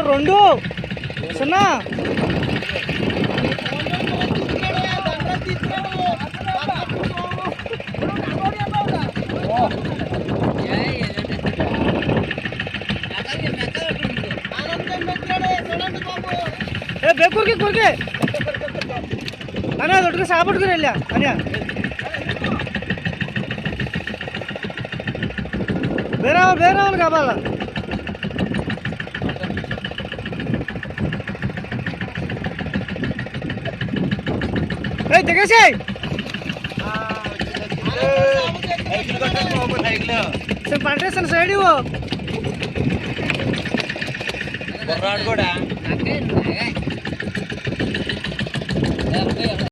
రెండు సున్నా ಬೇಕೂರ್ಗೆ ಕೂರ್ಗೆ ಅಣ್ಣ ದೊಡ್ಡ ಸಾಬಿಟ್ರಿ ಇಲ್ಲ ಅನ್ಯ ಬೇರೆ ಅವ್ರು ಕಾಬಲ್ಲ ಏ ತೆಗೇಸಿ పంటేస్తాను సైడ్ ఇవ్వు కూడా